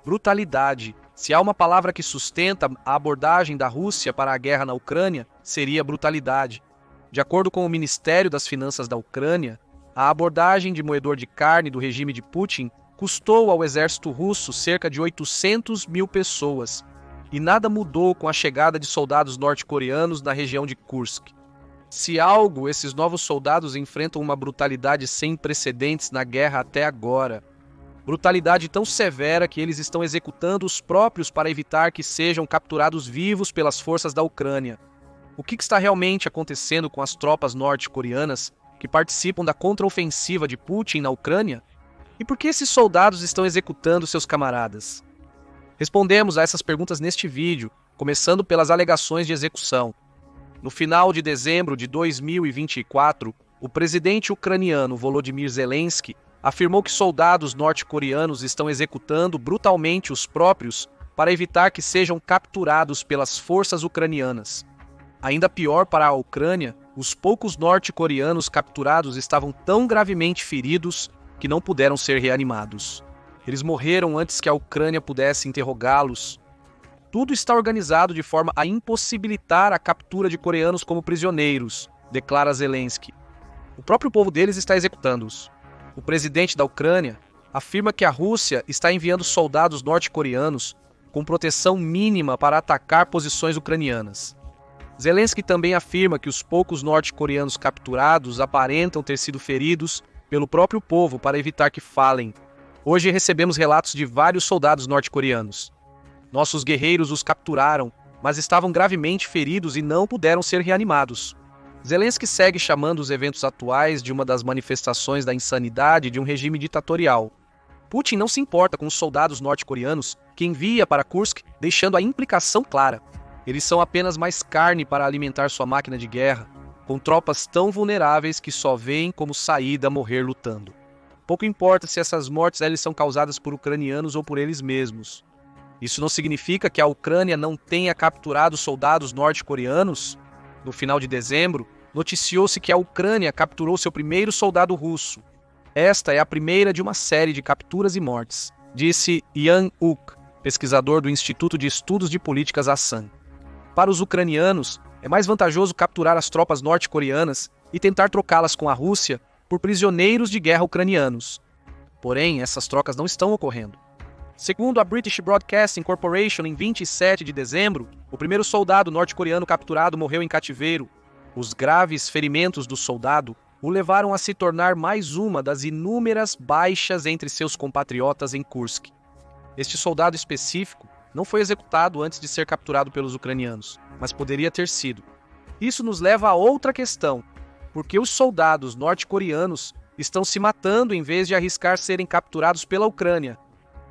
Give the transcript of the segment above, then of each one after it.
Brutalidade. Se há uma palavra que sustenta a abordagem da Rússia para a guerra na Ucrânia, seria brutalidade. De acordo com o Ministério das Finanças da Ucrânia, a abordagem de moedor de carne do regime de Putin custou ao exército russo cerca de 800 mil pessoas, e nada mudou com a chegada de soldados norte-coreanos na região de Kursk. Se algo, esses novos soldados enfrentam uma brutalidade sem precedentes na guerra até agora. Brutalidade tão severa que eles estão executando os próprios para evitar que sejam capturados vivos pelas forças da Ucrânia. O que está realmente acontecendo com as tropas norte-coreanas que participam da contraofensiva de Putin na Ucrânia? E por que esses soldados estão executando seus camaradas? Respondemos a essas perguntas neste vídeo, começando pelas alegações de execução. No final de dezembro de 2024, o presidente ucraniano Volodymyr Zelensky afirmou que soldados norte-coreanos estão executando brutalmente os próprios para evitar que sejam capturados pelas forças ucranianas. Ainda pior para a Ucrânia, os poucos norte-coreanos capturados estavam tão gravemente feridos que não puderam ser reanimados. Eles morreram antes que a Ucrânia pudesse interrogá-los. Tudo está organizado de forma a impossibilitar a captura de coreanos como prisioneiros, declara Zelensky. O próprio povo deles está executando-os. O presidente da Ucrânia afirma que a Rússia está enviando soldados norte-coreanos com proteção mínima para atacar posições ucranianas. Zelensky também afirma que os poucos norte-coreanos capturados aparentam ter sido feridos pelo próprio povo para evitar que falem. Hoje recebemos relatos de vários soldados norte-coreanos. Nossos guerreiros os capturaram, mas estavam gravemente feridos e não puderam ser reanimados. Zelensky segue chamando os eventos atuais de uma das manifestações da insanidade de um regime ditatorial. Putin não se importa com os soldados norte-coreanos que envia para Kursk, deixando a implicação clara. Eles são apenas mais carne para alimentar sua máquina de guerra, com tropas tão vulneráveis que só veem como saída morrer lutando. Pouco importa se essas mortes eles são causadas por ucranianos ou por eles mesmos. Isso não significa que a Ucrânia não tenha capturado soldados norte-coreanos? No final de dezembro, noticiou-se que a Ucrânia capturou seu primeiro soldado russo. Esta é a primeira de uma série de capturas e mortes, disse Yan Uk, pesquisador do Instituto de Estudos de Políticas Asan. Para os ucranianos, é mais vantajoso capturar as tropas norte-coreanas e tentar trocá-las com a Rússia por prisioneiros de guerra ucranianos. Porém, essas trocas não estão ocorrendo. Segundo a British Broadcasting Corporation, em 27 de dezembro, o primeiro soldado norte-coreano capturado morreu em cativeiro. Os graves ferimentos do soldado o levaram a se tornar mais uma das inúmeras baixas entre seus compatriotas em Kursk. Este soldado específico não foi executado antes de ser capturado pelos ucranianos, mas poderia ter sido. Isso nos leva a outra questão: por que os soldados norte-coreanos estão se matando em vez de arriscar serem capturados pela Ucrânia?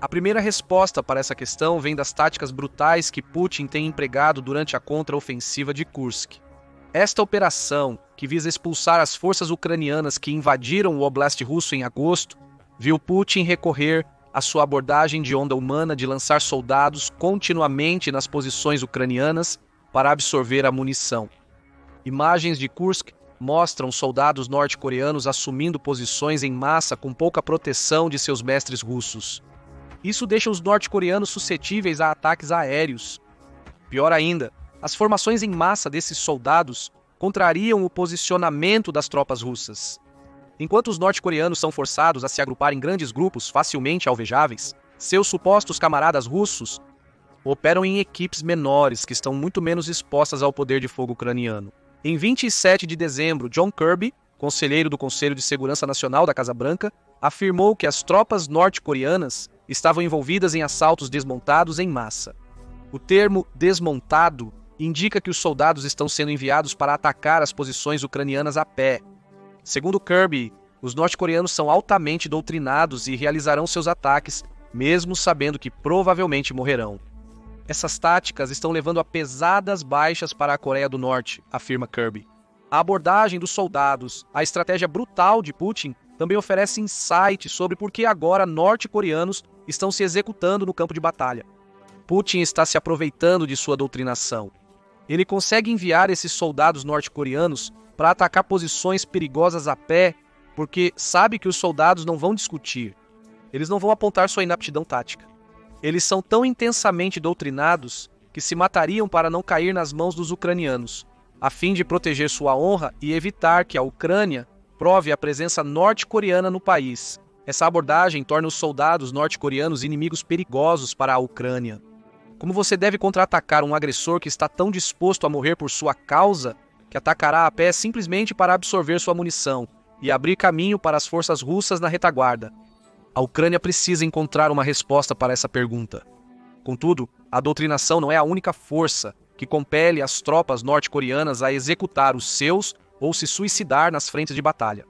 A primeira resposta para essa questão vem das táticas brutais que Putin tem empregado durante a contraofensiva de Kursk. Esta operação, que visa expulsar as forças ucranianas que invadiram o oblast russo em agosto, viu Putin recorrer à sua abordagem de onda humana de lançar soldados continuamente nas posições ucranianas para absorver a munição. Imagens de Kursk mostram soldados norte-coreanos assumindo posições em massa com pouca proteção de seus mestres russos. Isso deixa os norte-coreanos suscetíveis a ataques aéreos. Pior ainda, as formações em massa desses soldados contrariam o posicionamento das tropas russas. Enquanto os norte-coreanos são forçados a se agrupar em grandes grupos facilmente alvejáveis, seus supostos camaradas russos operam em equipes menores que estão muito menos expostas ao poder de fogo ucraniano. Em 27 de dezembro, John Kirby, conselheiro do Conselho de Segurança Nacional da Casa Branca, afirmou que as tropas norte-coreanas estavam envolvidas em assaltos desmontados em massa. O termo desmontado indica que os soldados estão sendo enviados para atacar as posições ucranianas a pé. Segundo Kirby, os norte-coreanos são altamente doutrinados e realizarão seus ataques, mesmo sabendo que provavelmente morrerão. Essas táticas estão levando a pesadas baixas para a Coreia do Norte, afirma Kirby. A abordagem dos soldados, a estratégia brutal de Putin, também oferece insights sobre por que agora norte-coreanos estão se executando no campo de batalha. Putin está se aproveitando de sua doutrinação. Ele consegue enviar esses soldados norte-coreanos para atacar posições perigosas a pé, porque sabe que os soldados não vão discutir. Eles não vão apontar sua inaptidão tática. Eles são tão intensamente doutrinados que se matariam para não cair nas mãos dos ucranianos, a fim de proteger sua honra e evitar que a Ucrânia prove a presença norte-coreana no país. Essa abordagem torna os soldados norte-coreanos inimigos perigosos para a Ucrânia. Como você deve contra-atacar um agressor que está tão disposto a morrer por sua causa, que atacará a pé simplesmente para absorver sua munição e abrir caminho para as forças russas na retaguarda? A Ucrânia precisa encontrar uma resposta para essa pergunta. Contudo, a doutrinação não é a única força que compele as tropas norte-coreanas a executar os seus ou se suicidar nas frentes de batalha.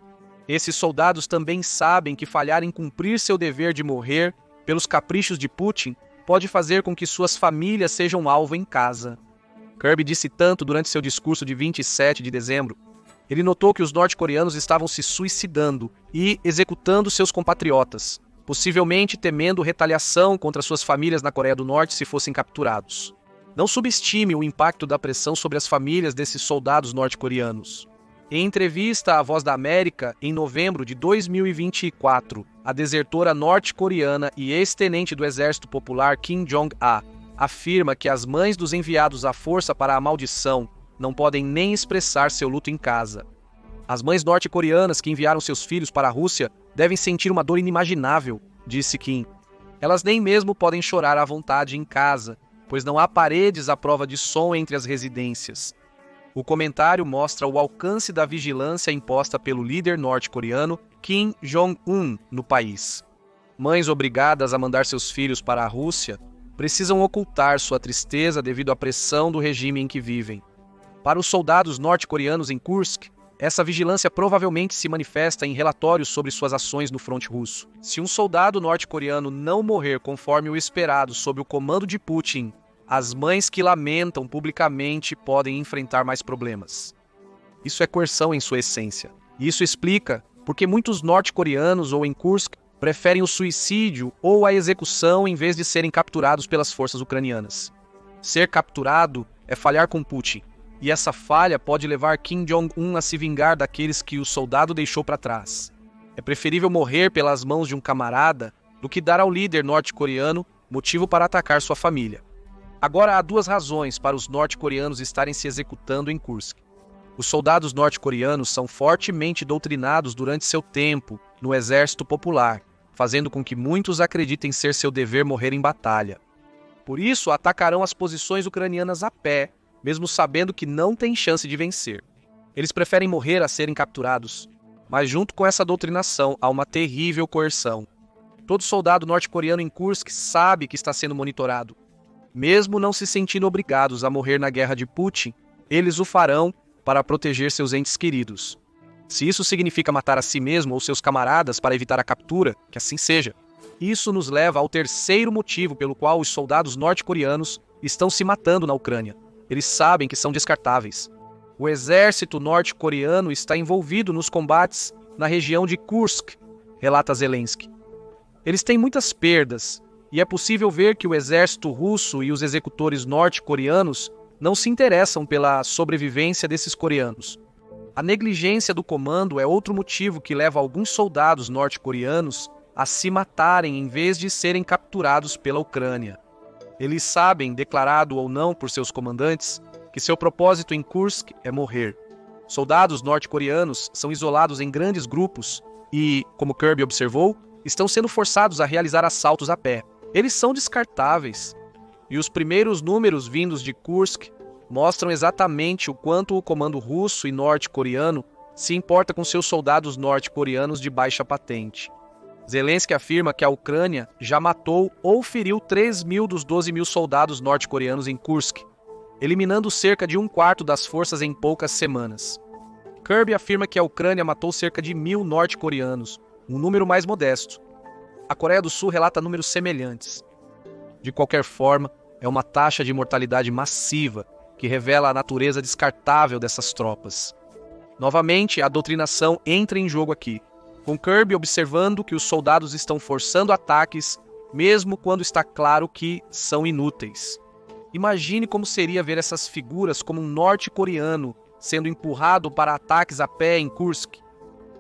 Esses soldados também sabem que falhar em cumprir seu dever de morrer pelos caprichos de Putin pode fazer com que suas famílias sejam alvo em casa. Kirby disse tanto durante seu discurso de 27 de dezembro. Ele notou que os norte-coreanos estavam se suicidando e executando seus compatriotas, possivelmente temendo retaliação contra suas famílias na Coreia do Norte se fossem capturados. Não subestime o impacto da pressão sobre as famílias desses soldados norte-coreanos. Em entrevista à Voz da América, em novembro de 2024, a desertora norte-coreana e ex-tenente do Exército Popular Kim Jong-a afirma que as mães dos enviados à força para a maldição não podem nem expressar seu luto em casa. As mães norte-coreanas que enviaram seus filhos para a Rússia devem sentir uma dor inimaginável, disse Kim. Elas nem mesmo podem chorar à vontade em casa, pois não há paredes à prova de som entre as residências. O comentário mostra o alcance da vigilância imposta pelo líder norte-coreano Kim Jong-un no país. Mães obrigadas a mandar seus filhos para a Rússia precisam ocultar sua tristeza devido à pressão do regime em que vivem. Para os soldados norte-coreanos em Kursk, essa vigilância provavelmente se manifesta em relatórios sobre suas ações no fronte russo. Se um soldado norte-coreano não morrer conforme o esperado sob o comando de Putin, as mães que lamentam publicamente podem enfrentar mais problemas. Isso é coerção em sua essência. E isso explica porque muitos norte-coreanos ou em Kursk preferem o suicídio ou a execução em vez de serem capturados pelas forças ucranianas. Ser capturado é falhar com Putin. E essa falha pode levar Kim Jong-un a se vingar daqueles que o soldado deixou para trás. É preferível morrer pelas mãos de um camarada do que dar ao líder norte-coreano motivo para atacar sua família. Agora há duas razões para os norte-coreanos estarem se executando em Kursk. Os soldados norte-coreanos são fortemente doutrinados durante seu tempo no Exército Popular, fazendo com que muitos acreditem ser seu dever morrer em batalha. Por isso, atacarão as posições ucranianas a pé, mesmo sabendo que não têm chance de vencer. Eles preferem morrer a serem capturados, mas junto com essa doutrinação há uma terrível coerção. Todo soldado norte-coreano em Kursk sabe que está sendo monitorado. Mesmo não se sentindo obrigados a morrer na guerra de Putin, eles o farão para proteger seus entes queridos. Se isso significa matar a si mesmo ou seus camaradas para evitar a captura, que assim seja. Isso nos leva ao terceiro motivo pelo qual os soldados norte-coreanos estão se matando na Ucrânia. Eles sabem que são descartáveis. O exército norte-coreano está envolvido nos combates na região de Kursk, relata Zelensky. Eles têm muitas perdas, e é possível ver que o exército russo e os executores norte-coreanos não se interessam pela sobrevivência desses coreanos. A negligência do comando é outro motivo que leva alguns soldados norte-coreanos a se matarem em vez de serem capturados pela Ucrânia. Eles sabem, declarado ou não por seus comandantes, que seu propósito em Kursk é morrer. Soldados norte-coreanos são isolados em grandes grupos e, como Kirby observou, estão sendo forçados a realizar assaltos a pé. Eles são descartáveis. E os primeiros números vindos de Kursk mostram exatamente o quanto o comando russo e norte-coreano se importa com seus soldados norte-coreanos de baixa patente. Zelensky afirma que a Ucrânia já matou ou feriu 3.000 dos 12.000 soldados norte-coreanos em Kursk, eliminando cerca de 1/4 das forças em poucas semanas. Kirby afirma que a Ucrânia matou cerca de 1.000 norte-coreanos, um número mais modesto. A Coreia do Sul relata números semelhantes. De qualquer forma, é uma taxa de mortalidade massiva que revela a natureza descartável dessas tropas. Novamente, a doutrinação entra em jogo aqui, com Kirby observando que os soldados estão forçando ataques, mesmo quando está claro que são inúteis. Imagine como seria ver essas figuras como um norte-coreano sendo empurrado para ataques a pé em Kursk.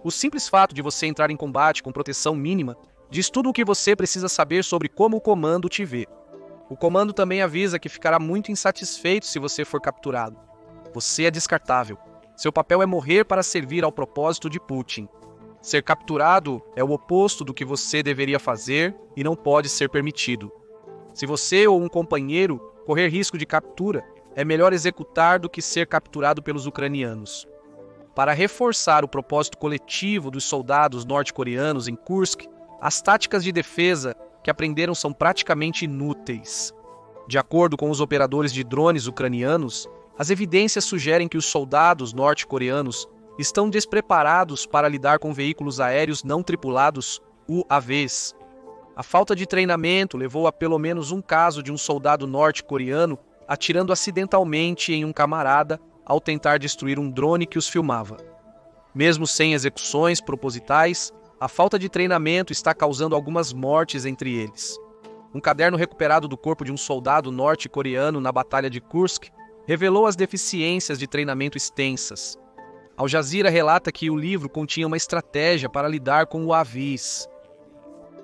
O simples fato de você entrar em combate com proteção mínima Diz tudo o que você precisa saber sobre como o comando te vê. O comando também avisa que ficará muito insatisfeito se você for capturado. Você é descartável. Seu papel é morrer para servir ao propósito de Putin. Ser capturado é o oposto do que você deveria fazer e não pode ser permitido. Se você ou um companheiro correr risco de captura, é melhor executar do que ser capturado pelos ucranianos. Para reforçar o propósito coletivo dos soldados norte-coreanos em Kursk, as táticas de defesa que aprenderam são praticamente inúteis. De acordo com os operadores de drones ucranianos, as evidências sugerem que os soldados norte-coreanos estão despreparados para lidar com veículos aéreos não tripulados, UAVs. A falta de treinamento levou a pelo menos um caso de um soldado norte-coreano atirando acidentalmente em um camarada ao tentar destruir um drone que os filmava. Mesmo sem execuções propositais, a falta de treinamento está causando algumas mortes entre eles. Um caderno recuperado do corpo de um soldado norte-coreano na Batalha de Kursk revelou as deficiências de treinamento extensas. Al Jazeera relata que o livro continha uma estratégia para lidar com UAVs.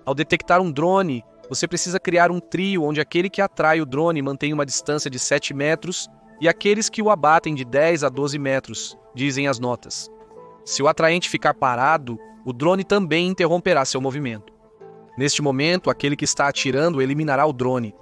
Ao detectar um drone, você precisa criar um trio onde aquele que atrai o drone mantém uma distância de 7 metros e aqueles que o abatem de 10 a 12 metros, dizem as notas. Se o atraente ficar parado, o drone também interromperá seu movimento. Neste momento, aquele que está atirando eliminará o drone.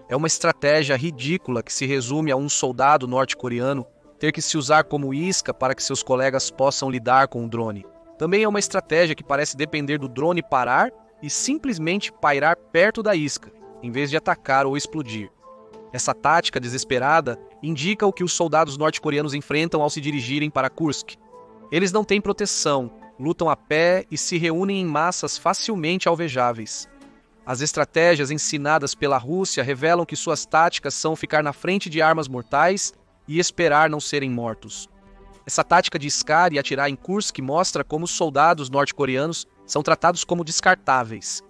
É uma estratégia ridícula que se resume a um soldado norte-coreano ter que se usar como isca para que seus colegas possam lidar com o drone. Também é uma estratégia que parece depender do drone parar e simplesmente pairar perto da isca, em vez de atacar ou explodir. Essa tática desesperada indica o que os soldados norte-coreanos enfrentam ao se dirigirem para Kursk. Eles não têm proteção, lutam a pé e se reúnem em massas facilmente alvejáveis. As estratégias ensinadas pela Rússia revelam que suas táticas são ficar na frente de armas mortais e esperar não serem mortos. Essa tática de iscar e atirar em Kursk mostra como os soldados norte-coreanos são tratados como descartáveis.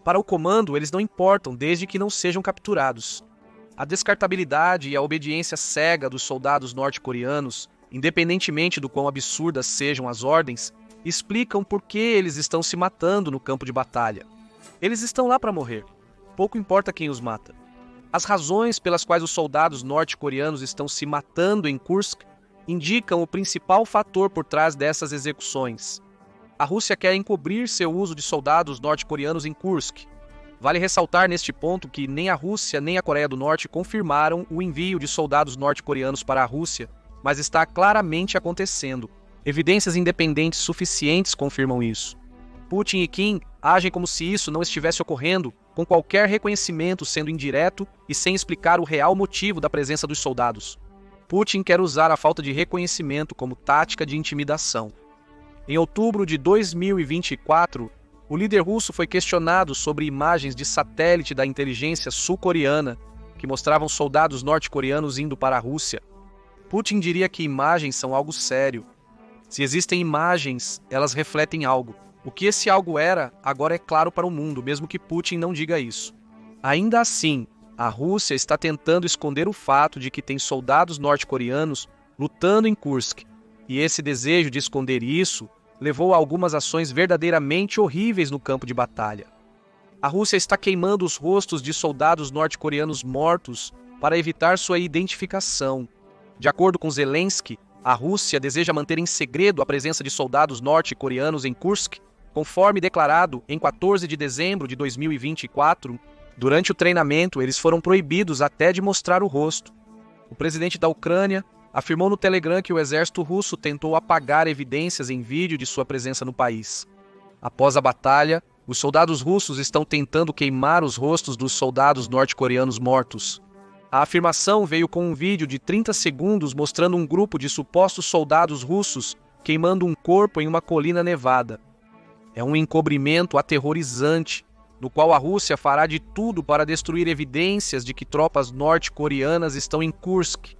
Para o comando, eles não importam desde que não sejam capturados. A descartabilidade e a obediência cega dos soldados norte-coreanos, independentemente do quão absurdas sejam as ordens, explicam por que eles estão se matando no campo de batalha. Eles estão lá para morrer. Pouco importa quem os mata. As razões pelas quais os soldados norte-coreanos estão se matando em Kursk indicam o principal fator por trás dessas execuções. A Rússia quer encobrir seu uso de soldados norte-coreanos em Kursk. Vale ressaltar neste ponto que nem a Rússia nem a Coreia do Norte confirmaram o envio de soldados norte-coreanos para a Rússia, mas está claramente acontecendo. Evidências independentes suficientes confirmam isso. Putin e Kim agem como se isso não estivesse ocorrendo, com qualquer reconhecimento sendo indireto e sem explicar o real motivo da presença dos soldados. Putin quer usar a falta de reconhecimento como tática de intimidação. Em outubro de 2024, o líder russo foi questionado sobre imagens de satélite da inteligência sul-coreana que mostravam soldados norte-coreanos indo para a Rússia. Putin diria que imagens são algo sério. Se existem imagens, elas refletem algo. O que esse algo era, agora é claro para o mundo, mesmo que Putin não diga isso. Ainda assim, a Rússia está tentando esconder o fato de que tem soldados norte-coreanos lutando em Kursk, e esse desejo de esconder isso levou a algumas ações verdadeiramente horríveis no campo de batalha. A Rússia está queimando os rostos de soldados norte-coreanos mortos para evitar sua identificação. De acordo com Zelensky, a Rússia deseja manter em segredo a presença de soldados norte-coreanos em Kursk, conforme declarado em 14 de dezembro de 2024. Durante o treinamento, eles foram proibidos até de mostrar o rosto. O presidente da Ucrânia afirmou no Telegram que o exército russo tentou apagar evidências em vídeo de sua presença no país. Após a batalha, os soldados russos estão tentando queimar os rostos dos soldados norte-coreanos mortos. A afirmação veio com um vídeo de 30 segundos mostrando um grupo de supostos soldados russos queimando um corpo em uma colina nevada. É um encobrimento aterrorizante, no qual a Rússia fará de tudo para destruir evidências de que tropas norte-coreanas estão em Kursk.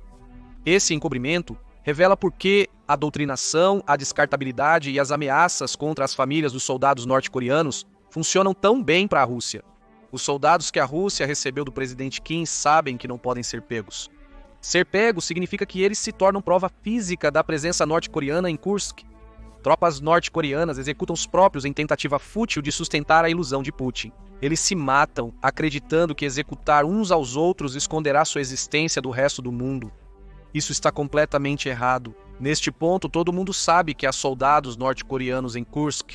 Esse encobrimento revela por que a doutrinação, a descartabilidade e as ameaças contra as famílias dos soldados norte-coreanos funcionam tão bem para a Rússia. Os soldados que a Rússia recebeu do presidente Kim sabem que não podem ser pegos. Ser pegos significa que eles se tornam prova física da presença norte-coreana em Kursk. Tropas norte-coreanas executam os próprios em tentativa fútil de sustentar a ilusão de Putin. Eles se matam, acreditando que executar uns aos outros esconderá sua existência do resto do mundo. Isso está completamente errado. Neste ponto, todo mundo sabe que há soldados norte-coreanos em Kursk.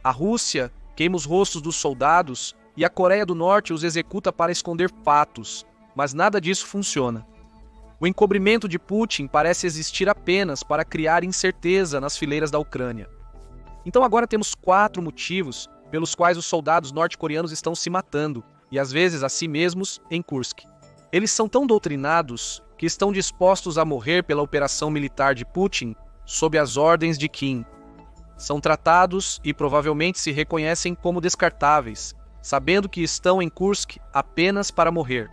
A Rússia queima os rostos dos soldados e a Coreia do Norte os executa para esconder fatos, mas nada disso funciona. O encobrimento de Putin parece existir apenas para criar incerteza nas fileiras da Ucrânia. Então agora temos 4 motivos pelos quais os soldados norte-coreanos estão se matando, e às vezes a si mesmos, em Kursk. Eles são tão doutrinados que estão dispostos a morrer pela operação militar de Putin sob as ordens de Kim. São tratados e provavelmente se reconhecem como descartáveis, sabendo que estão em Kursk apenas para morrer.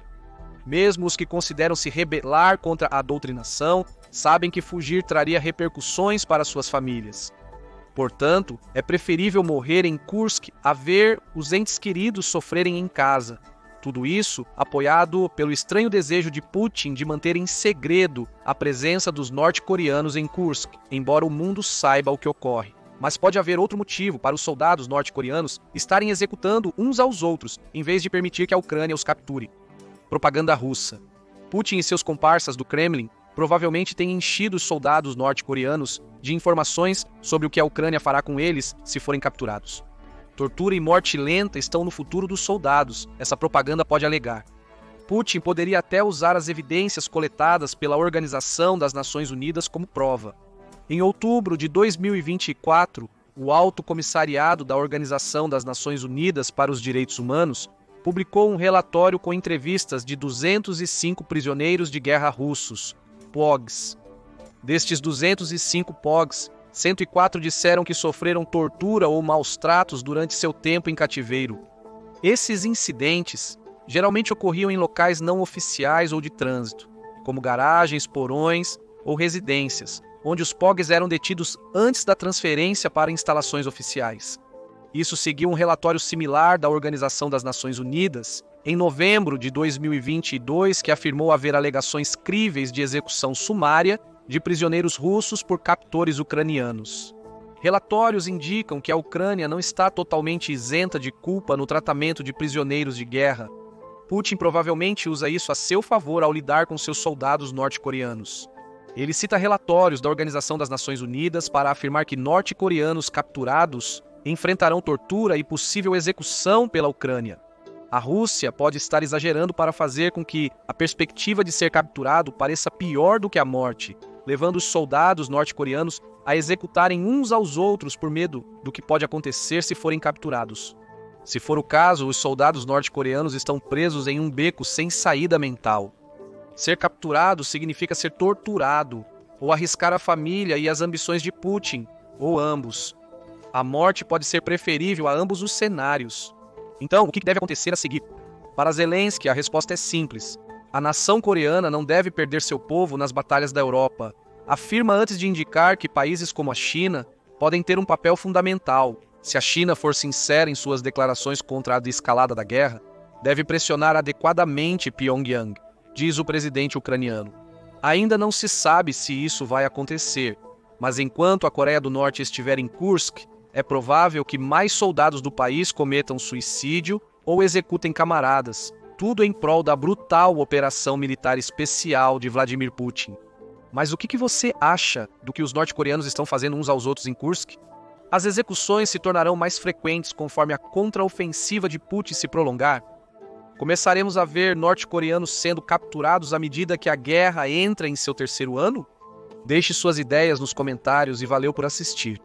Mesmo os que consideram se rebelar contra a doutrinação sabem que fugir traria repercussões para suas famílias. Portanto, é preferível morrer em Kursk a ver os entes queridos sofrerem em casa. Tudo isso apoiado pelo estranho desejo de Putin de manter em segredo a presença dos norte-coreanos em Kursk, embora o mundo saiba o que ocorre. Mas pode haver outro motivo para os soldados norte-coreanos estarem executando uns aos outros, em vez de permitir que a Ucrânia os capture. Propaganda russa. Putin e seus comparsas do Kremlin provavelmente têm enchido os soldados norte-coreanos de informações sobre o que a Ucrânia fará com eles se forem capturados. Tortura e morte lenta estão no futuro dos soldados, essa propaganda pode alegar. Putin poderia até usar as evidências coletadas pela Organização das Nações Unidas como prova. Em outubro de 2024, o Alto Comissariado da Organização das Nações Unidas para os Direitos Humanos publicou um relatório com entrevistas de 205 prisioneiros de guerra russos, POGs. Destes 205 POGs, 104 disseram que sofreram tortura ou maus-tratos durante seu tempo em cativeiro. Esses incidentes geralmente ocorriam em locais não oficiais ou de trânsito, como garagens, porões ou residências, onde os POGs eram detidos antes da transferência para instalações oficiais. Isso seguiu um relatório similar da Organização das Nações Unidas, em novembro de 2022, que afirmou haver alegações críveis de execução sumária de prisioneiros russos por captores ucranianos. Relatórios indicam que a Ucrânia não está totalmente isenta de culpa no tratamento de prisioneiros de guerra. Putin provavelmente usa isso a seu favor ao lidar com seus soldados norte-coreanos. Ele cita relatórios da Organização das Nações Unidas para afirmar que norte-coreanos capturados enfrentarão tortura e possível execução pela Ucrânia. A Rússia pode estar exagerando para fazer com que a perspectiva de ser capturado pareça pior do que a morte, levando os soldados norte-coreanos a executarem uns aos outros por medo do que pode acontecer se forem capturados. Se for o caso, os soldados norte-coreanos estão presos em um beco sem saída mental. Ser capturado significa ser torturado, ou arriscar a família e as ambições de Putin, ou ambos. A morte pode ser preferível a ambos os cenários. Então, o que deve acontecer a seguir? Para Zelensky, a resposta é simples. A nação coreana não deve perder seu povo nas batalhas da Europa. Afirma antes de indicar que países como a China podem ter um papel fundamental. Se a China for sincera em suas declarações contra a escalada da guerra, deve pressionar adequadamente Pyongyang, diz o presidente ucraniano. Ainda não se sabe se isso vai acontecer, mas enquanto a Coreia do Norte estiver em Kursk, é provável que mais soldados do país cometam suicídio ou executem camaradas, tudo em prol da brutal operação militar especial de Vladimir Putin. Mas o que você acha do que os norte-coreanos estão fazendo uns aos outros em Kursk? As execuções se tornarão mais frequentes conforme a contraofensiva de Putin se prolongar? Começaremos a ver norte-coreanos sendo capturados à medida que a guerra entra em seu terceiro ano? Deixe suas ideias nos comentários e valeu por assistir.